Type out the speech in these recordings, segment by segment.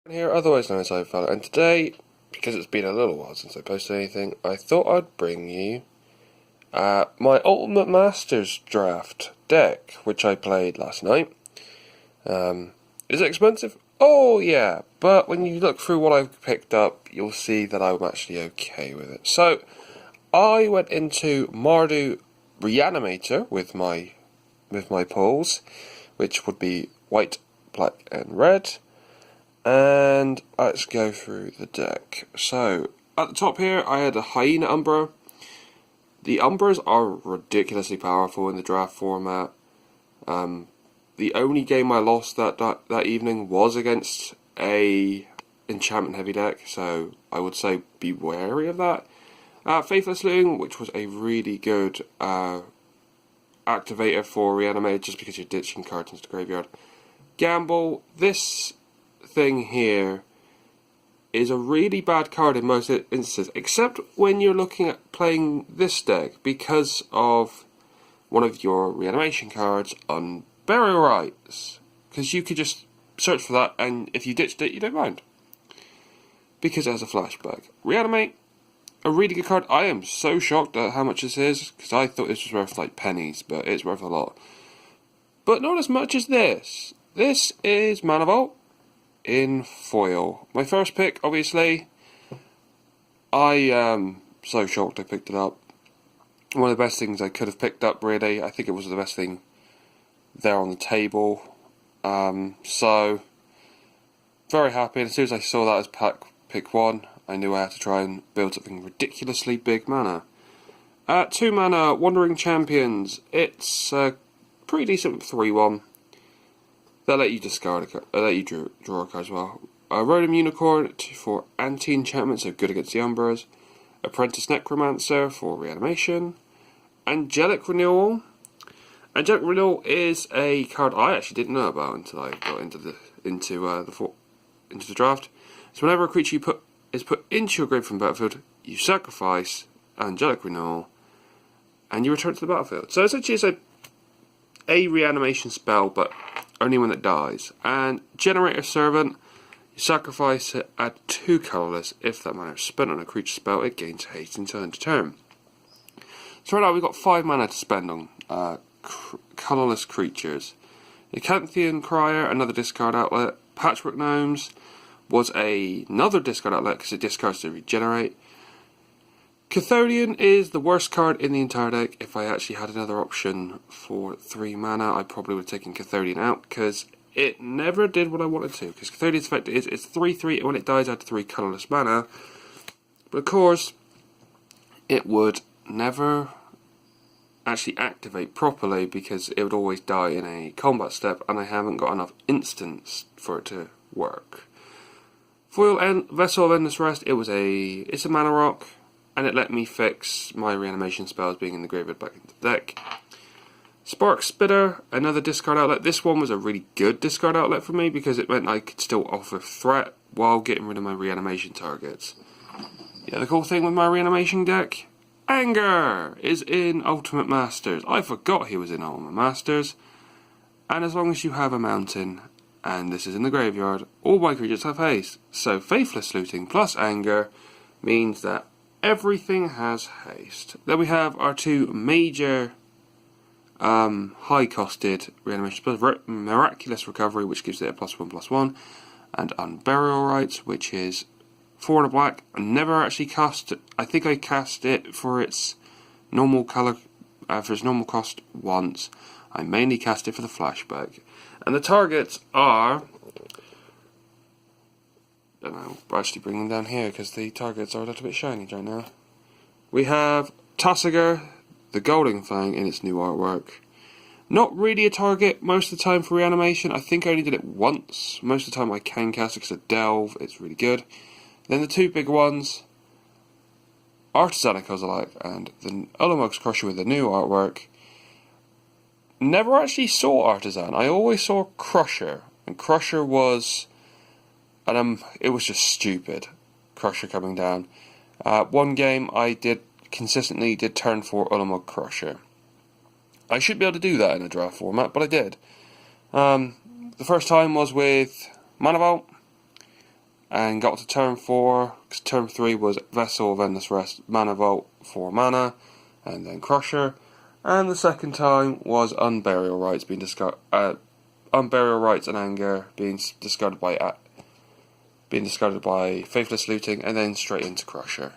Here, otherwise known as Ivorfowler, and today, because it's been a little while since I posted anything, I thought I'd bring you my Ultimate Masters draft deck, which I played last night. Is it expensive? Oh yeah, but when you look through what I've picked up, you'll see that I'm actually okay with it. So, I went into Mardu Reanimator with my pulls, which would be white, black, and red. And let's go through the deck. So, at the top here, I had a Hyena Umbra. The Umbras are ridiculously powerful in the draft format. The only game I lost that evening was against a enchantment heavy deck, so I would say be wary of that. Faithless Looting, which was a really good activator for Reanimate, just because you're ditching cards into the graveyard. Gamble, this thing here is a really bad card in most instances, except when you're looking at playing this deck because of one of your reanimation cards on Burial Rites, because you could just search for that, and if you ditched it, you don't mind, because it has a flashback. Reanimate, a really good card. I am so shocked at how much this is, because I thought this was worth like pennies, but it's worth a lot. But not as much as this. This is Mana Vault in foil. My first pick, obviously. I am so shocked I picked it up. One of the best things I could have picked up, really. I think it was the best thing there on the table. So, very happy. And as soon as I saw that as pick 1, I knew I had to try and build something ridiculously big mana. 2 mana, Wandering Champions. It's pretty decent 3-1. They'll let you discard a card. They'll let you draw a card as well. Rotom Unicorn for anti-enchantment, so good against the Umbras. Apprentice Necromancer for reanimation. Angelic Renewal. Angelic Renewal is a card I actually didn't know about until I got into the draft. So whenever a creature is put into your grave from the battlefield, you sacrifice Angelic Renewal, and you return to the battlefield. So essentially, it's a reanimation spell, but only when it dies. And Generator Servant, you sacrifice it, add 2 colourless. If that mana is spent on a creature spell, it gains haste until end of turn. So right now we've got 5 mana to spend on colourless creatures. Acanthian Crier, another discard outlet. Patchwork Gnomes was another discard outlet because it discards to regenerate. Cathodian is the worst card in the entire deck. If I actually had another option for 3 mana, I probably would have taken Cathodian out, because it never did what I wanted to. Because Cathodian's effect is it's 3-3, and when it dies, add 3 colourless mana. But of course, it would never actually activate properly, because it would always die in a combat step, and I haven't got enough instants for it to work. Foil Vessel of Endless Rest, it's a mana rock, and it let me fix my reanimation spells being in the graveyard back into the deck. Spark Spitter, another discard outlet. This one was a really good discard outlet for me, because it meant I could still offer threat while getting rid of my reanimation targets. The cool thing with my reanimation deck, Anger is in Ultimate Masters. I forgot he was in Ultimate Masters. And as long as you have a mountain, and this is in the graveyard, all my creatures have haste. So Faithless Looting plus Anger means that everything has haste. Then we have our 2 major high-costed reanimation spells. Miraculous Recovery, which gives it a +1/+1, and Unburial Rites, which is 4 and a black. I never actually cast it. I think I cast it for its normal colour, for its normal cost once. I mainly cast it for the flashback. And the targets are, I don't know, I'll actually bring them down here because the targets are a little bit shiny right now. We have Tussiger, the Golden Fang in its new artwork. Not really a target most of the time for reanimation. I think I only did it once. Most of the time I can cast it because of Delve, it's really good. Then the 2 big ones, Artisan Kozilek and the Ulamog's Crusher with the new artwork. Never actually saw Artisan. I always saw Crusher, and Crusher was, it was just stupid. Crusher coming down. One game I consistently did turn 4 Ulamog Crusher. I should be able to do that in a draft format, but I did. The first time was with Mana Vault, and got to turn 4, because turn 3 was Vessel of Endless Rest, Mana Vault, 4 mana, and then Crusher, and the second time was Unburial Rites being discarded, Unburial Rites and Anger being discarded by Faithless Looting, and then straight into Crusher.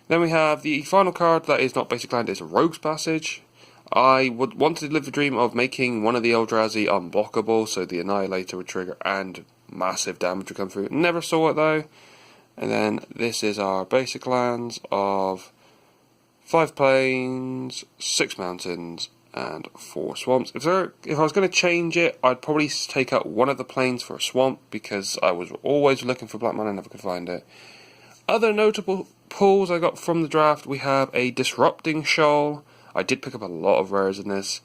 Then we have the final card that is not basic land, it's a Rogue's Passage. I wanted to live the dream of making one of the Eldrazi unblockable, so the Annihilator would trigger and massive damage would come through. Never saw it though. And then this is our basic lands of 5 plains, 6 mountains, and 4 swamps. If I was going to change it, I'd probably take out one of the plains for a swamp, because I was always looking for black mana and never could find it. Other notable pulls I got from the draft, we have a Disrupting Shoal. I did pick up a lot of rares in this.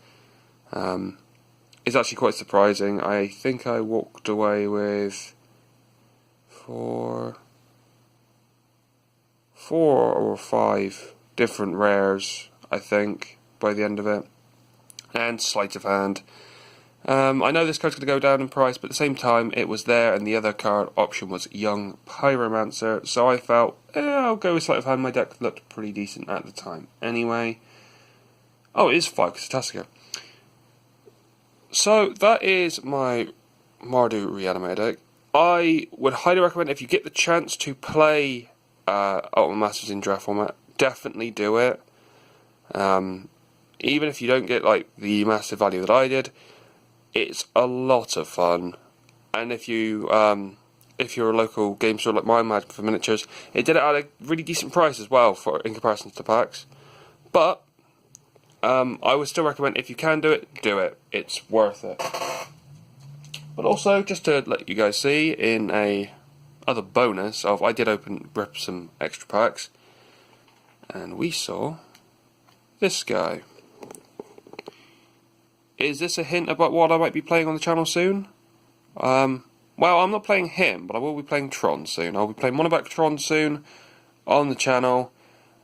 It's actually quite surprising. I think I walked away with 4 or 5 different rares, I think, by the end of it. And Sleight of Hand. I know this card's going to go down in price, but at the same time it was there, and the other card option was Young Pyromancer, so I felt, I'll go with Sleight of Hand. My deck looked pretty decent at the time anyway. Oh, it is 5 because it's Tasika. So that is my Mardu Reanimate deck. I would highly recommend, if you get the chance to play Ultimate Masters in draft format, definitely do it. Even if you don't get like the massive value that I did, it's a lot of fun. And if you're a local game store like mine, Magic for Miniatures, it did it at a really decent price as well in comparison to packs. But I would still recommend, if you can do it, do it. It's worth it. But also, just to let you guys see, in a other bonus of, I did rip some extra packs, and we saw this guy. Is this a hint about what I might be playing on the channel soon? Well, I'm not playing him, but I will be playing Tron soon. I'll be playing Monoback Tron soon on the channel.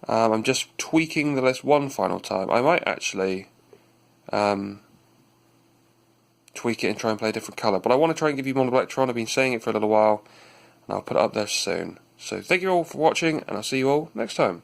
I'm just tweaking the list one final time. I might actually tweak it and try and play a different colour. But I want to try and give you Monoback Tron. I've been saying it for a little while, and I'll put it up there soon. So thank you all for watching, and I'll see you all next time.